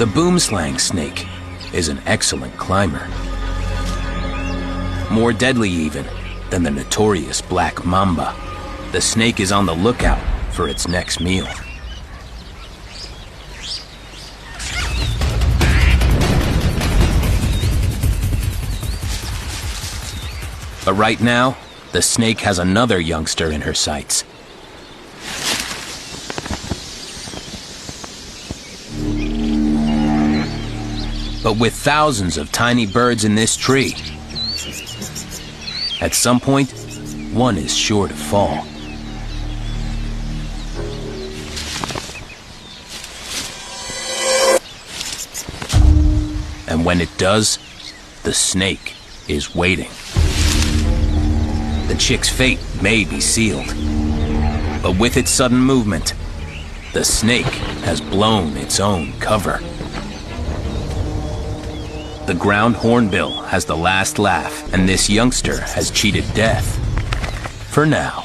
The Boomslang snake is an excellent climber. More deadly even than the notorious black mamba. The snake is on the lookout for its next meal. But right now, the snake has another youngster in her sights. But with thousands of tiny birds in this tree, at some point, one is sure to fall. And when it does, the snake is waiting. The chick's fate may be sealed, but with its sudden movement, the snake has blown its own cover. The ground hornbill has the last laugh, and this youngster has cheated death. For now.